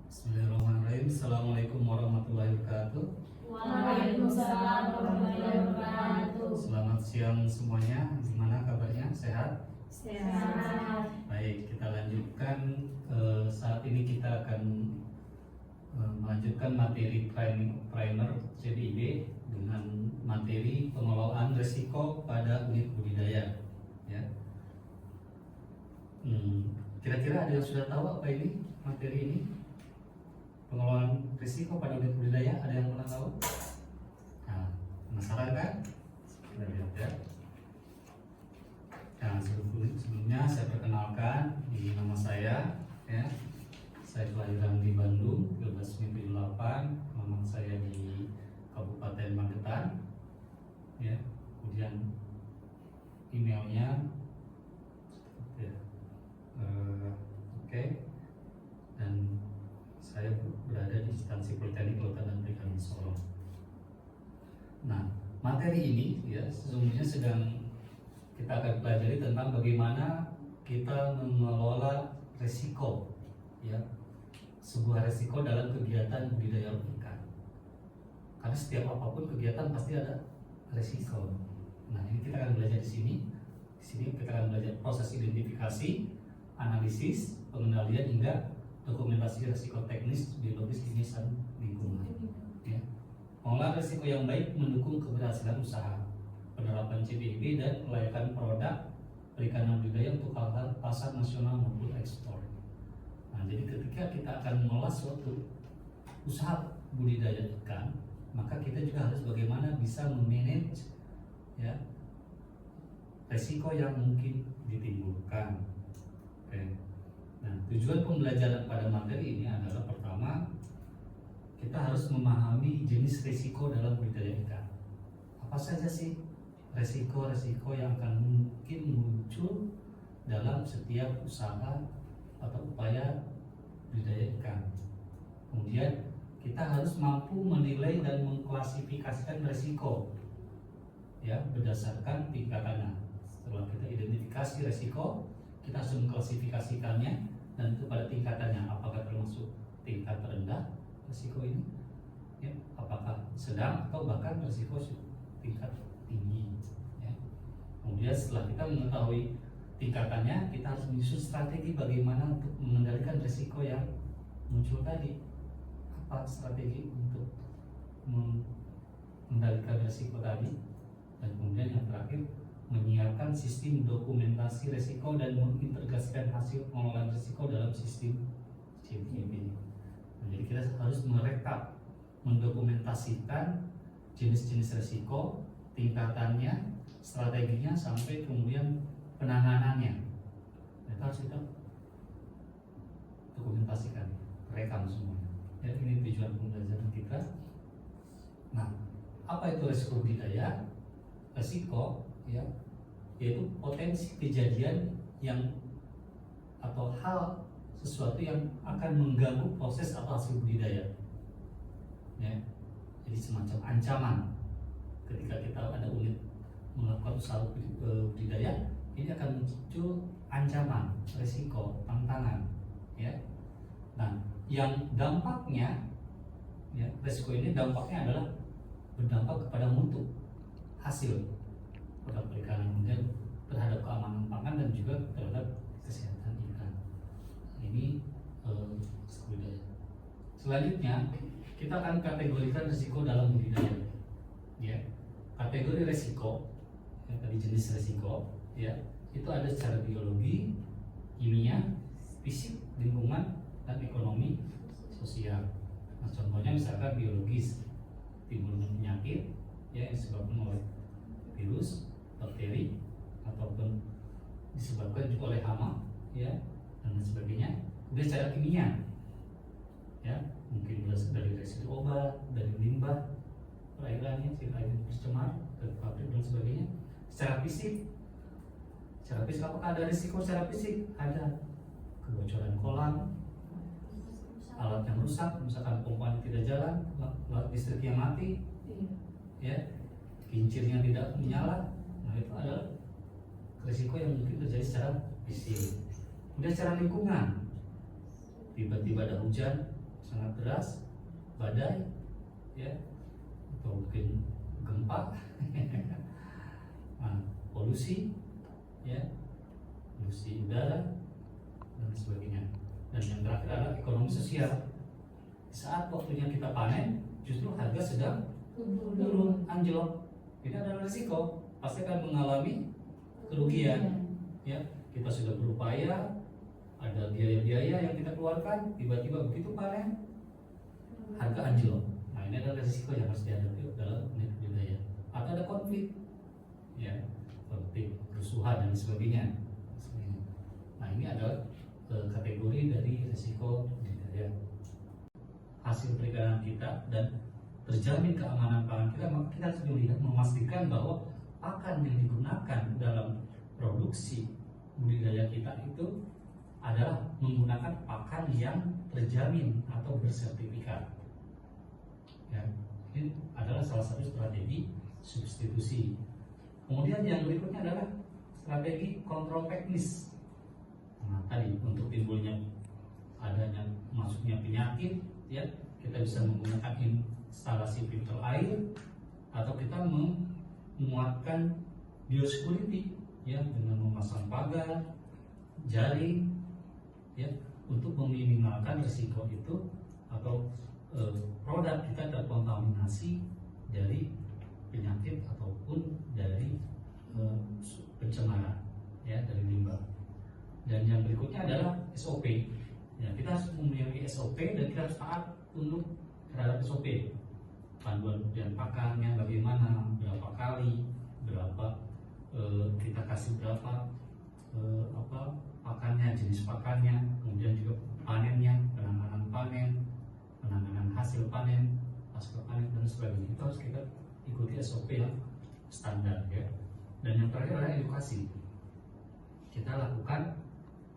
Bismillahirrahmanirrahim. Assalamualaikum warahmatullahi wabarakatuh. Waalaikumsalam warahmatullahi wabarakatuh. Selamat siang semuanya. Gimana kabarnya? Sehat? Sehat. Baik, kita lanjutkan. Saat ini kita akan melanjutkan materi primer CBIB dengan materi pengelolaan risiko pada unit budidaya. Ya. Kira-kira ada yang sudah tahu apa ini materi ini? Pengelolaan risiko pada unit budidaya, ada yang pernah tahu? Nah, penasaran kan? Kita lihat ya. Nah, sebelumnya saya perkenalkan, ini nama saya, ya. Saya kelahiran di Bandung, 13 Mei 78, alamat saya di Kabupaten Magetan, ya. Kemudian emailnya, ya. Oke. Dan saya berada di instansi Politeknik Kelautan dan Perikanan Solo. Nah, materi ini ya sesungguhnya sedang kita akan pelajari tentang bagaimana kita mengelola resiko, ya, sebuah resiko dalam kegiatan budidaya ikan. Karena setiap apapun kegiatan pasti ada resiko. Nah, ini kita akan belajar di sini. Di sini kita akan belajar proses identifikasi, analisis, pengendalian hingga dokumentasi risiko teknis, biologis, kimia, dan lingkungan. Ya. Pengelolaan risiko yang baik mendukung keberhasilan usaha, penerapan CBIB dan kelayakan produk perikanan budidaya untuk pasar nasional maupun ekspor. Nah, jadi ketika kita akan mengelola suatu usaha budidaya ikan, maka kita juga harus bagaimana bisa memanage, ya, risiko yang mungkin ditimbulkan. Oke. Nah, tujuan pembelajaran pada materi ini adalah pertama, kita harus memahami jenis risiko dalam budidaya ikan. Apa saja sih resiko-resiko yang akan mungkin muncul dalam setiap usaha atau upaya budidaya ikan. Kemudian kita harus mampu menilai dan mengklasifikasikan risiko, ya, berdasarkan tingkatannya. Setelah kita identifikasi risiko, kita harus mengklasifikasikannya dan itu pada tingkatannya, apakah termasuk tingkat rendah risiko ini, ya, apakah sedang atau bahkan risiko tingkat tinggi, ya. Kemudian setelah kita mengetahui tingkatannya, kita harus menyusun strategi bagaimana untuk mengendalikan risiko yang muncul tadi. Apa strategi untuk mengendalikan risiko tadi? Dan kemudian yang terakhir, menyiapkan sistem dokumentasi risiko dan mengintegrasikan hasil pengelolaan risiko dalam sistem CBIB. Jadi kita harus merekap, mendokumentasikan jenis-jenis risiko, tingkatannya, strateginya, sampai kemudian penanganannya. Itu harus kita dokumentasikan, rekam semuanya. Ya, ini tujuan pembelajaran kita. Nah, apa itu risiko budidaya? Risiko, ya, yaitu potensi kejadian yang atau hal sesuatu yang akan mengganggu proses atau hasil budidaya, ya. Jadi semacam ancaman ketika kita ada unit melakukan usaha budidaya, ini akan muncul ancaman, risiko, tantangan, ya. Nah, yang dampaknya, ya, risiko ini dampaknya adalah berdampak kepada mutu hasil produk perikanan, kemudian terhadap keamanan pangan dan juga terhadap kesehatan ikan. Ini budidaya. Selanjutnya kita akan kategorikan risiko dalam budidaya. Ya, kategori risiko, yang tadi jenis risiko, ya, itu ada secara biologi, kimia, fisik, lingkungan, dan ekonomi sosial. Nah, contohnya misalkan biologis, timbulnya penyakit, ya, yang disebabkan oleh virus, bakteri, ataupun disebabkan juga oleh hama, ya, dan sebagainya. Kemudian secara kimia, ya, mungkin berasal dari residu obat, dari limbah perairannya, air tercemar dari pabrik dan sebagainya. Secara fisik apakah ada risiko secara fisik? Ada. Kebocoran kolam, alat yang rusak, misalkan pompa tidak jalan, alat listrik yang mati, ya, kincirnya tidak menyala. Nah, itu adalah risiko yang mungkin terjadi secara fisik. Kemudian secara lingkungan, tiba-tiba ada hujan, sangat deras, badai, ya, atau mungkin gempa, nah, polusi, ya, polusi udara dan sebagainya. Dan yang terakhir adalah ekonomi sosial. Saat waktunya kita panen, justru harga sedang turun, anjlok. Ini adalah risiko, pasti akan mengalami kerugian. Ya, kita sudah berupaya, ada biaya-biaya yang kita keluarkan, tiba-tiba begitu panen, harga anjlok. Nah, ini adalah risiko yang harus dihadapi dalam unit budidaya. Atau ada konflik, ya, konflik, kerusuhan dan sebagainya. Nah, ini adalah kategori dari risiko budidaya. Hasil perikanan kita dan terjamin keamanan pangan kita, maka kita harus melihat, memastikan bahwa pakan yang digunakan dalam produksi budidaya kita itu adalah menggunakan pakan yang terjamin atau bersertifikat. Ya, ini adalah salah satu strategi substitusi. Kemudian yang berikutnya adalah strategi kontrol teknis. Nah, tadi untuk timbulnya adanya masuknya penyakit, ya, kita bisa menggunakan instalasi filter air atau kita menguatkan biosecurity, ya, dengan memasang pagar, jaring, ya, untuk meminimalkan risiko itu atau produk kita terkontaminasi dari penyakit ataupun dari pencemaran, ya, dari limbah. Dan yang berikutnya adalah SOP. Ya, kita harus memiliki SOP dan kita harus taat untuk terhadap SOP. Panduan dan pakannya bagaimana, berapa kali, berapa kita kasih berapa pakannya, jenis pakannya, kemudian juga panennya, penanganan panen, penanganan hasil panen, pasca panen dan sebagainya. Itu harus kita ikuti SOP yang standar, ya. Dan yang terakhir adalah edukasi. Kita lakukan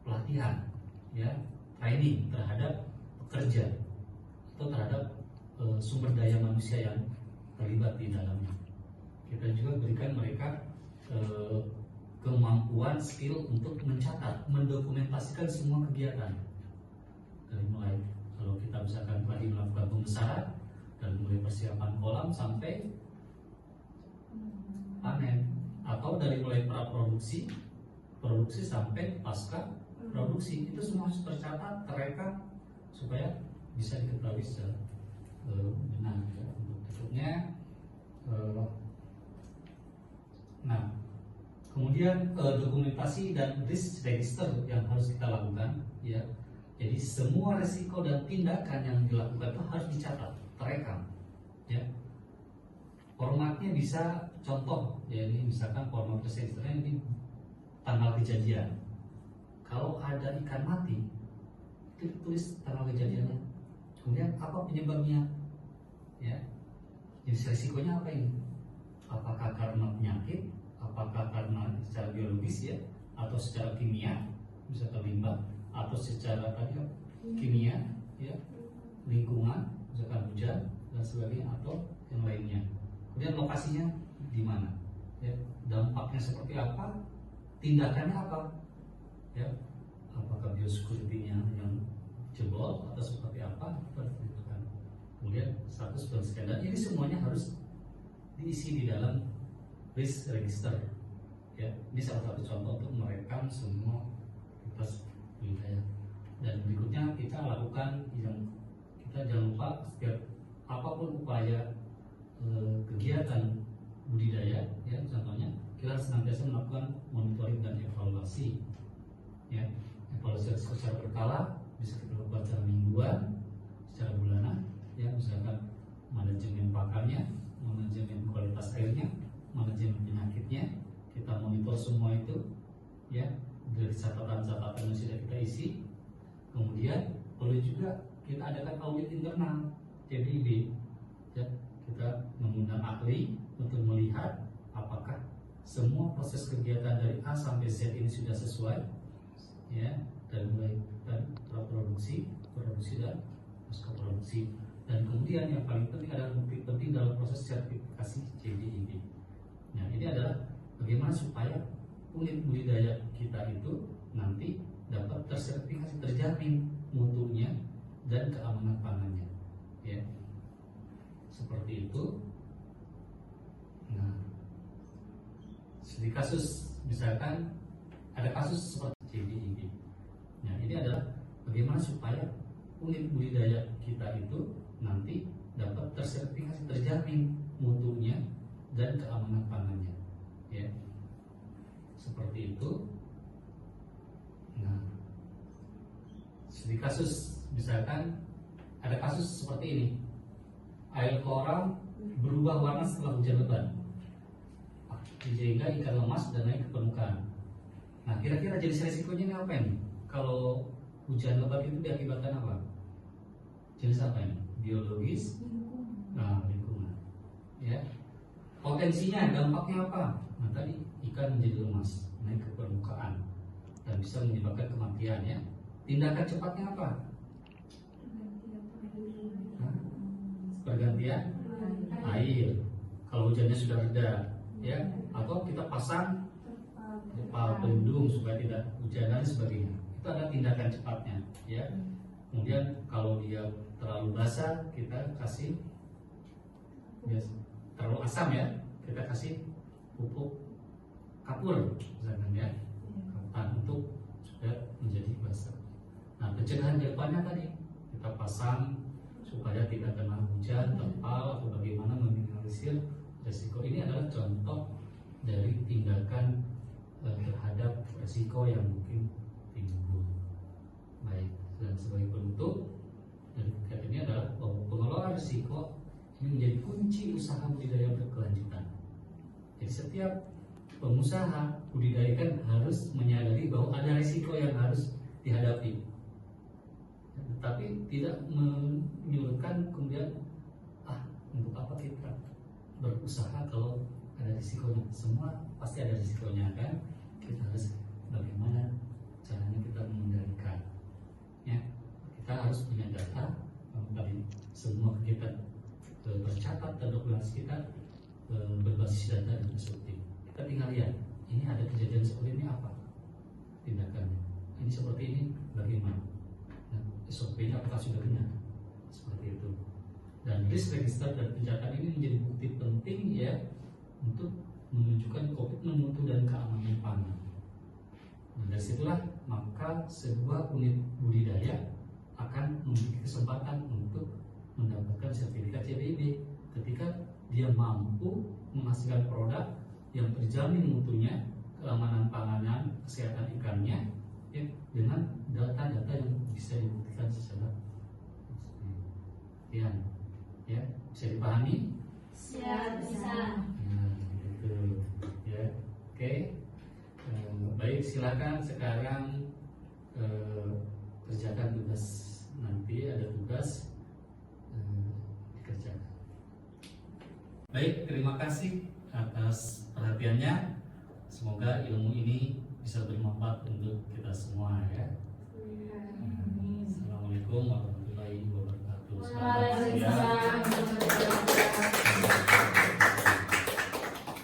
pelatihan, ya, training terhadap pekerja atau terhadap sumber daya manusia yang terlibat di dalamnya. Kita juga berikan mereka kemampuan, skill untuk mencatat, mendokumentasikan semua kegiatan. Dari mulai kalau kita misalkan tadi melakukan pembesaran, dari mulai persiapan kolam sampai panen, atau dari mulai praproduksi, produksi sampai pasca produksi, itu semua harus tercatat, terekam supaya bisa diketahui secara benar, ya. Untuk berikutnya, nah, kemudian dokumentasi dan risk register yang harus kita lakukan, ya. Jadi semua resiko dan tindakan yang dilakukan itu harus dicatat, terekam, ya. Formatnya bisa contoh, ya, ini misalkan format registernya ini tanggal kejadian. Kalau ada ikan mati, itu tulis tanggal kejadiannya. Kemudian apa penyebabnya, ya. Jadi resikonya apa ini? Apakah karena penyakit, apakah karena secara biologis, ya, atau secara kimia, misalkan limbah, atau secara tadi kimia, ya, lingkungan, misalkan hujan dan sebagainya, atau yang lainnya. Kemudian lokasinya di mana, ya, dampaknya seperti apa, tindakannya apa, ya, apakah biosecurity-nya yang jebol atau seperti apa, kan. Kemudian status dan skandal, ini semuanya harus diisi di dalam risk register, ya. Ini salah satu contoh untuk merekam semua aktivitas budidaya. Dan berikutnya kita lakukan yang kita jangan lupa, setiap apapun upaya kegiatan budidaya, ya, contohnya kita senantiasa melakukan monitoring dan evaluasi, ya. Evaluasi secara berkala, bisa kita lakukan secara mingguan, secara bulanan, ya, misalkan manajemen pakannya, manajemen kualitas airnya, manajemen penyakitnya, kita monitor semua itu, ya, dari catatan-catatan yang sudah kita isi. Kemudian perlu juga kita adakan audit internal, TBIB, ya. Kita mengundang ahli untuk melihat apakah semua proses kegiatan dari A sampai Z ini sudah sesuai, ya, dari mulai praproduksi, produksi dan pasca produksi. Dan kemudian yang paling penting adalah bukti penting dalam proses sertifikasi CBIB. Nah, ini adalah bagaimana supaya unit budidaya kita itu nanti dapat tersertifikasi, terjamin mutunya dan keamanan pangan. itu, nah, di kasus misalkan ada kasus seperti CBIB. Nah, ini adalah bagaimana supaya unit budidaya kita itu nanti dapat tersertifikasi, terjamin mutunya dan keamanan pangannya, ya, seperti itu. Nah, di kasus misalkan ada kasus seperti ini, air koral berubah warna setelah hujan lebat, sehingga ikan lemas dan naik ke permukaan. Nah, kira-kira jenis resikonya ini apa ini? Kalau hujan lebat itu diakibatkan apa? Jenis apa ini? Biologis, nah, lingkungan, ya. Potensinya, dampaknya apa? Nah, tadi ikan menjadi lemas, naik ke permukaan, dan bisa menyebabkan kematian, ya. Tindakan cepatnya apa? Hah? Pergantian air. Kalau hujannya sudah reda, ya, atau kita pasang pelindung supaya tidak hujan dan sebagainya. Itu adalah tindakan cepatnya, ya. Kemudian kalau dia terlalu basah, kita kasih, terlalu asam, ya, kita kasih pupuk kapur misalkan, ya, untuk supaya menjadi basah. Nah, pencegahan ke depannya tadi kita pasang supaya tidak kena hujan, terpal, atau bagaimana meminimalisir resiko. Ini adalah contoh dari tindakan terhadap resiko yang mungkin timbul. Baik, dan sebagai penutup dari kegiatan ini adalah bahwa pengelolaan risiko ini menjadi kunci usaha budidaya berkelanjutan. Jadi setiap pengusaha budidaya kan harus menyadari bahwa ada risiko yang harus dihadapi, tetapi tidak menyurutkan kemudian untuk apa kita berusaha kalau ada risikonya. Semua pasti ada risikonya, kan? Kita harus bagaimana caranya kita mengendalikan, ya. Kita harus punya data dari semua kegiatan tercatat dan dokumentasi kita berbasis data dan instruktif. Kita tinggal lihat, ini ada kejadian seperti ini, apa tindakannya, ini seperti ini bagaimana, nah, SOP-nya apakah sudah benar, seperti itu. Dan risk register dan pencatatan ini menjadi bukti penting, ya, untuk menunjukkan komitmen mutu dan keamanan pangan. Nah, dari situlah maka sebuah unit budidaya akan memiliki kesempatan untuk mendapatkan sertifikat CBIB ketika dia mampu menghasilkan produk yang terjamin mutunya, keamanan panganan, kesehatan ikannya, ya, dengan data-data yang bisa dibuktikan secara ya, bisa dipahami? Siap, bisa. Nah, gitu, ya. Oke. Baik, silakan sekarang kerjakan tugas. Nanti ada tugas dikerjakan. Baik, terima kasih atas perhatiannya. Semoga ilmu ini bisa bermanfaat untuk kita semua, ya. Assalamualaikum warahmatullahi wabarakatuh.